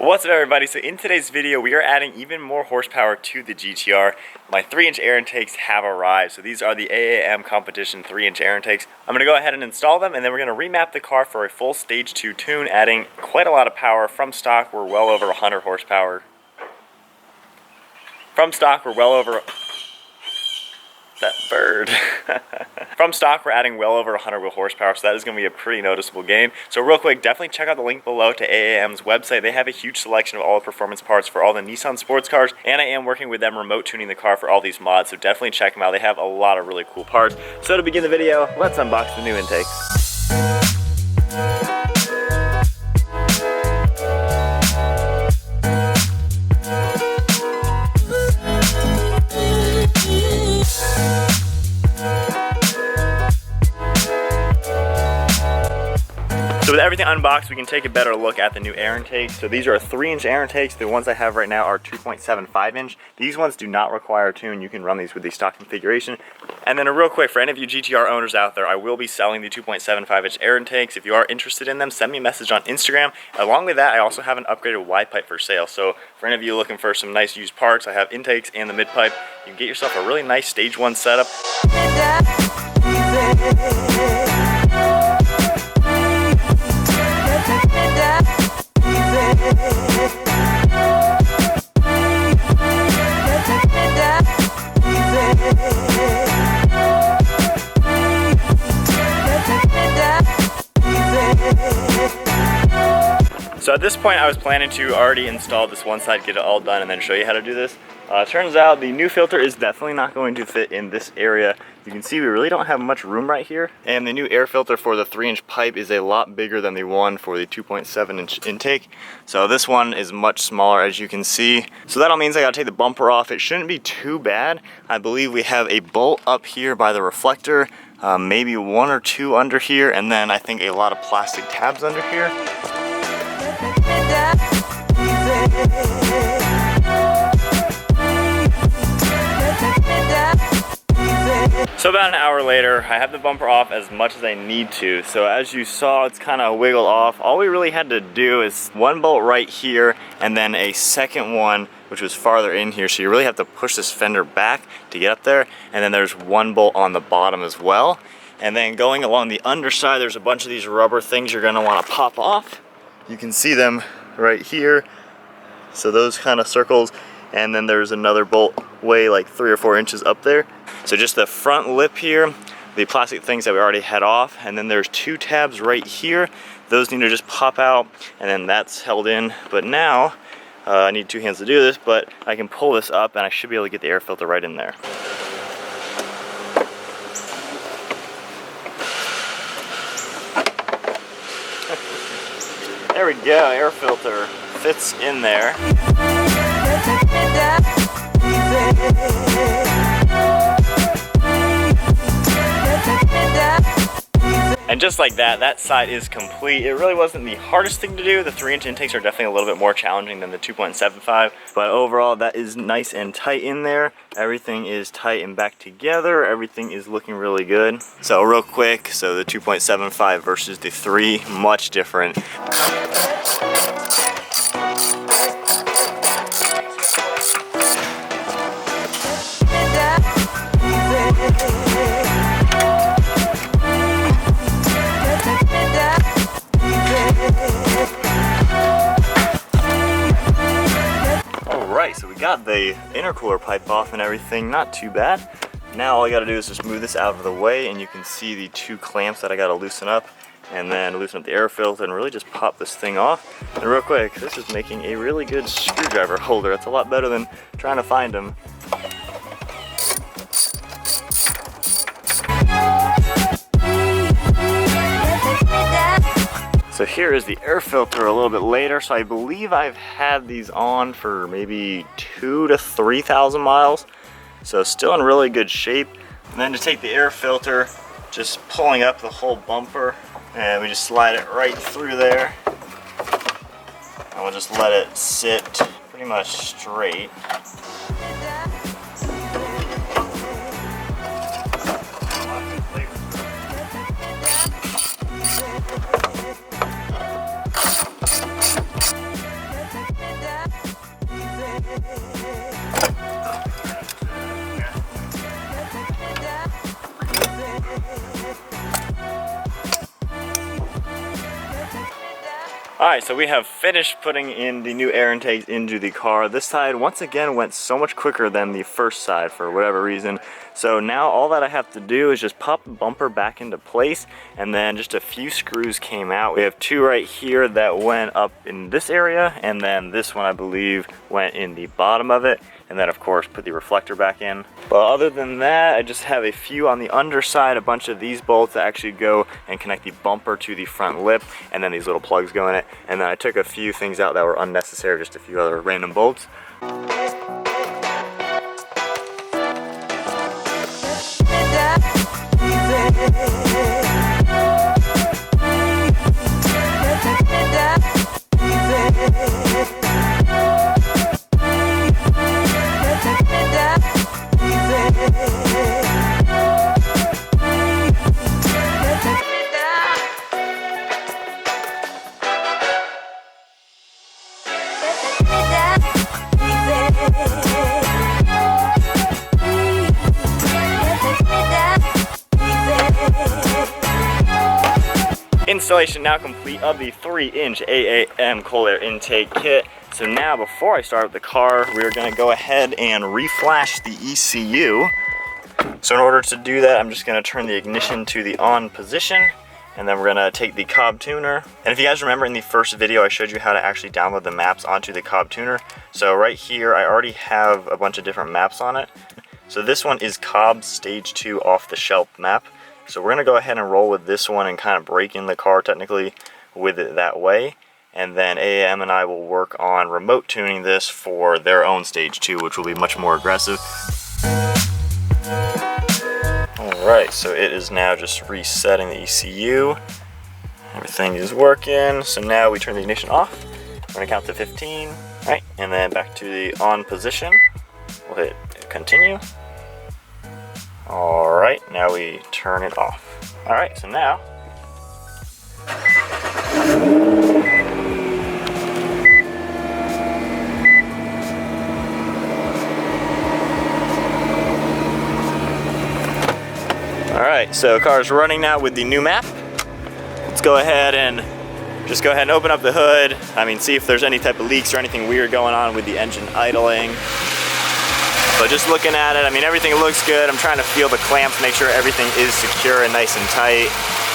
What's up everybody? So in today's video we are adding even more horsepower to the GTR. My 3-inch air intakes have arrived. So these are the AAM competition 3-inch air intakes. I'm going to go ahead and install them, and then we're going to remap the car for a full stage 2 tune, adding quite a lot of power. From stock we're well over 100 horsepower. From stock we're well over... that bird. From stock we're adding well over 100 horsepower, so that is going to be a pretty noticeable gain. So real quick, definitely check out the link below to AAM's website. They have a huge selection of all the performance parts for all the Nissan sports cars, and I am working with them remote tuning the car for all these mods, so definitely check them out. They have a lot of really cool parts. So to begin the video, let's unbox the new intake. So with everything unboxed, we can take a better look at the new air intakes. So these are 3-inch air intakes. The ones I have right now are 2.75-inch. These ones do not require a tune. You can run these with the stock configuration. And then a real quick, for any of you GTR owners out there, I will be selling the 2.75-inch air intakes. If you are interested in them, send me a message on Instagram. Along with that, I also have an upgraded wide pipe for sale. So for any of you looking for some nice used parts, I have intakes and the mid pipe. You can get yourself a really nice stage 1 setup. So at this point I was planning to already install this one side, get it all done, and then show you how to do this. Turns out the new filter is definitely not going to fit in this area. You can see we really don't have much room right here. And the new air filter for the 3-inch pipe is a lot bigger than the one for the 2.7-inch intake. So this one is much smaller, as you can see. So that all means I gotta take the bumper off. It shouldn't be too bad. I believe we have a bolt up here by the reflector, maybe 1 or 2 under here, and then I think a lot of plastic tabs under here. So about an hour later, I have the bumper off as much as I need to. So as you saw, it's kind of wiggled off. All we really had to do is one bolt right here and then a second one which was farther in here. So you really have to push this fender back to get up there. And then there's one bolt on the bottom as well. And then going along the underside, there's a bunch of these rubber things you're gonna wanna pop off. You can see them right here. So those kind of circles. And then there's another bolt way like 3 or 4 inches up there. So just the front lip here, the plastic things that we already had off, and then there's 2 tabs right here. Those need to just pop out, and then that's held in. But now, I need 2 hands to do this, but I can pull this up and I should be able to get the air filter right in there. There we go, air filter fits in there. And just like that, that side is complete. It really wasn't the hardest thing to do. The 3-inch intakes are definitely a little bit more challenging than the 2.75, but overall that is nice and tight in there. Everything is tight and back together. Everything is looking really good. So real quick, so the 2.75 versus the 3, much different. Alright, so we got the intercooler pipe off and everything, not too bad. Now all I gotta do is just move this out of the way, and you can see the 2 clamps that I gotta loosen up, and then loosen up the air filter and really just pop this thing off. And real quick, this is making a really good screwdriver holder. It's a lot better than trying to find them. So here is the air filter a little bit later. So I believe I've had these on for maybe 2,000 to 3,000 miles. So still in really good shape. And then to take the air filter, just pulling up the whole bumper, and we just slide it right through there. And we'll just let it sit pretty much straight. Alright, so we have finished putting in the new air intakes into the car. This side, once again, went so much quicker than the first side for whatever reason. So now all that I have to do is just pop the bumper back into place, and then just a few screws came out. We have two right here that went up in this area, and then this one, I believe, went in the bottom of it. And then, of course, put the reflector back in. But other than that, I just have a few on the underside, a bunch of these bolts that actually go and connect the bumper to the front lip, and then these little plugs go in it. And then I took a few things out that were unnecessary, just a few other random bolts. Installation now complete of the 3-inch AAM cold air intake kit. So now, before I start the car, we're going to go ahead and reflash the ECU. So in order to do that, I'm just going to turn the ignition to the on position, and then we're going to take the Cobb tuner. And if you guys remember in the first video, I showed you how to actually download the maps onto the Cobb tuner. So right here, I already have a bunch of different maps on it. So this one is Cobb Stage 2 off-the-shelf map. So we're going to go ahead and roll with this one and kind of break in the car technically with it that way. And then AAM and I will work on remote tuning this for their own Stage 2, which will be much more aggressive. Alright, so it is now just resetting the ECU. Everything is working. So now we turn the ignition off. We're going to count to 15. Alright, and then back to the on position. We'll hit continue. Alright, now we turn it off. Alright, so now alright, so car's running now with the new map. Let's go ahead and open up the hood. See if there's any type of leaks or anything weird going on with the engine idling. But just looking at it, everything looks good. I'm trying to feel the clamps, make sure everything is secure and nice and tight.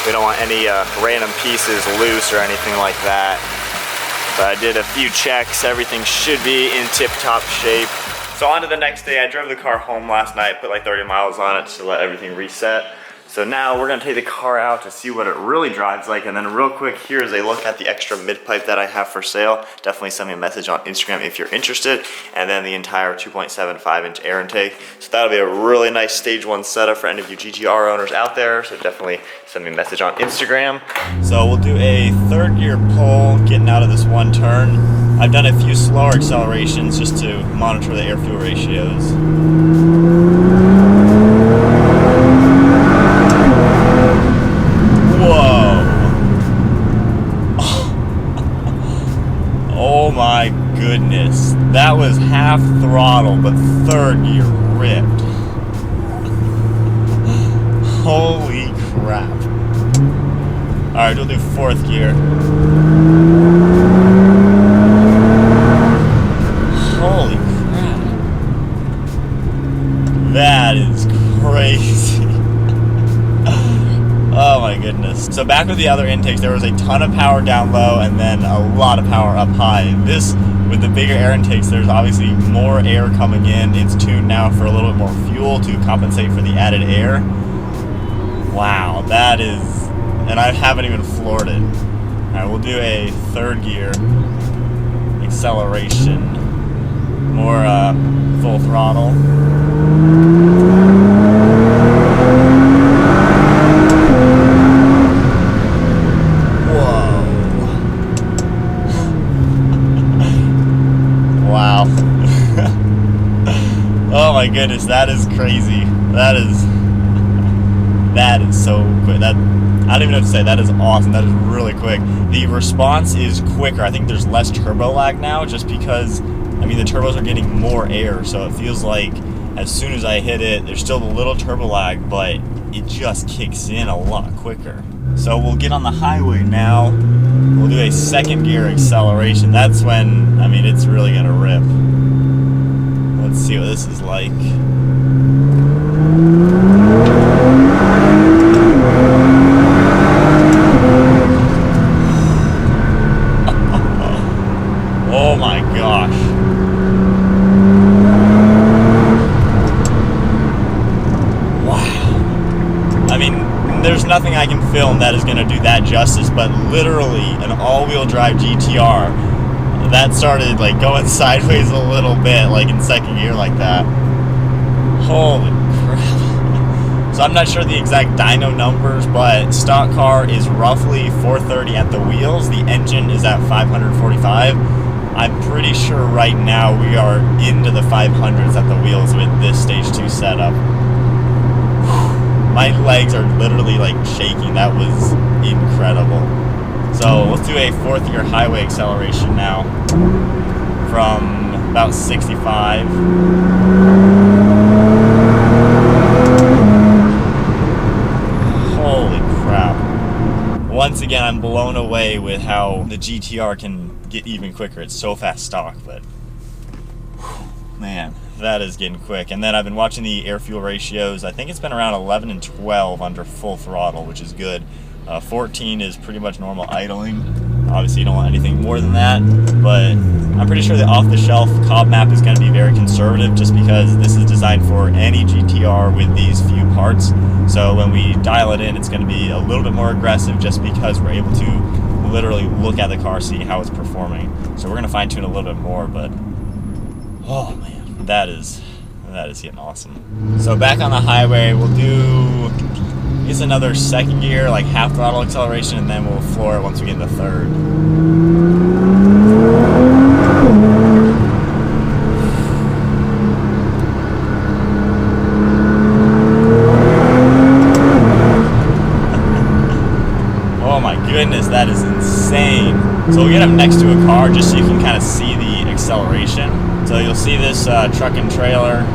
We don't want any random pieces loose or anything like that. But I did a few checks. Everything should be in tip-top shape. So on to the next day. I drove the car home last night, put like 30 miles on it to let everything reset. So now we're gonna take the car out to see what it really drives like, and then real quick, here's a look at the extra mid-pipe that I have for sale. Definitely send me a message on Instagram if you're interested, and then the entire 2.75-inch air intake. So that'll be a really nice Stage 1 setup for any of you GTR owners out there, so definitely send me a message on Instagram. So we'll do a third gear pull, getting out of this one turn. I've done a few slower accelerations just to monitor the air-fuel ratios. Oh my goodness, that was half throttle, but third gear ripped. Holy crap. Alright, we'll do fourth gear. Holy crap. That is crazy. Oh my goodness. So back with the other intakes, there was a ton of power down low and then a lot of power up high. This, with the bigger air intakes, there's obviously more air coming in. It's tuned now for a little bit more fuel to compensate for the added air. Wow, that is, and I haven't even floored it. Alright, we'll do a third gear acceleration. More full throttle. Oh my goodness, that is crazy. That is so quick. I don't even know what to say. That is awesome. That is really quick. The response is quicker. I think there's less turbo lag now just because, the turbos are getting more air. So it feels like as soon as I hit it, there's still a little turbo lag, but it just kicks in a lot quicker. So we'll get on the highway now. We'll do a second gear acceleration. That's when, I mean, it's really gonna rip. Let's see what this is like. Oh my gosh. Wow. I mean, there's nothing I can film that is going to do that justice, but literally an all-wheel drive GTR that started like going sideways a little bit, like in second gear like that. Holy crap. So I'm not sure the exact dyno numbers, but stock car is roughly 430 at the wheels. The engine is at 545. I'm pretty sure right now we are into the 500s at the wheels with this stage 2 setup. My legs are literally like shaking. That was incredible. So let's do a 4th gear highway acceleration now from about 65. Holy crap. Once again, I'm blown away with how the GTR can get even quicker. It's so fast stock, but man, that is getting quick. And then I've been watching the air fuel ratios. I think it's been around 11 and 12 under full throttle, which is good. 14 is pretty much normal idling. Obviously you don't want anything more than that, but I'm pretty sure the off-the-shelf Cobb map is going to be very conservative just because this is designed for any GTR with these few parts. So when we dial it in, it's going to be a little bit more aggressive just because we're able to literally look at the car, see how it's performing. So we're going to fine-tune a little bit more, but oh man, that is getting awesome. So back on the highway, we'll do another second gear, like half throttle acceleration, and then we'll floor it once we get into third. Oh my goodness, that is insane. So we'll get up next to a car just so you can kind of see the acceleration. So you'll see this truck and trailer,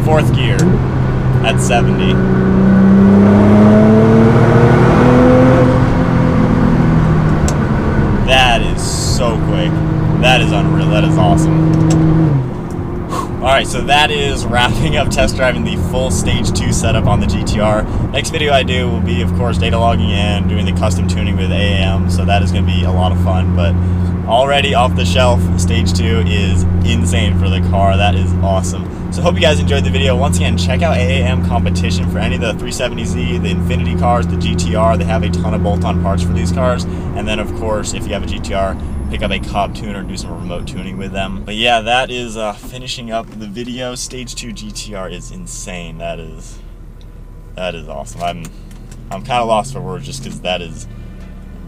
4th gear at 70. That is so quick. That is unreal. That is awesome. Alright, so that is wrapping up test driving the full stage 2 setup on the GTR. Next video I do will be, of course, data logging and doing the custom tuning with AAM, so that is going to be a lot of fun. But already off the shelf, stage 2 is insane for the car. That is awesome. So hope you guys enjoyed the video. Once again, check out AAM competition for any of the 370Z, the Infinity cars, the GTR. They have a ton of bolt-on parts for these cars. And then, of course, if you have a GTR, pick up a Cobb tuner and do some remote tuning with them. But yeah, that is finishing up the video. Stage 2 GTR is insane. That is awesome. I'm kind of lost for words just because that is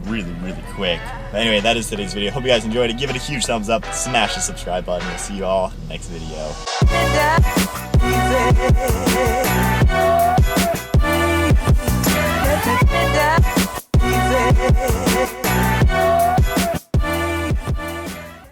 really, really quick. But anyway, that is today's video. Hope you guys enjoyed it. Give it a huge thumbs up. Smash the subscribe button. We'll see you all next video. Easy.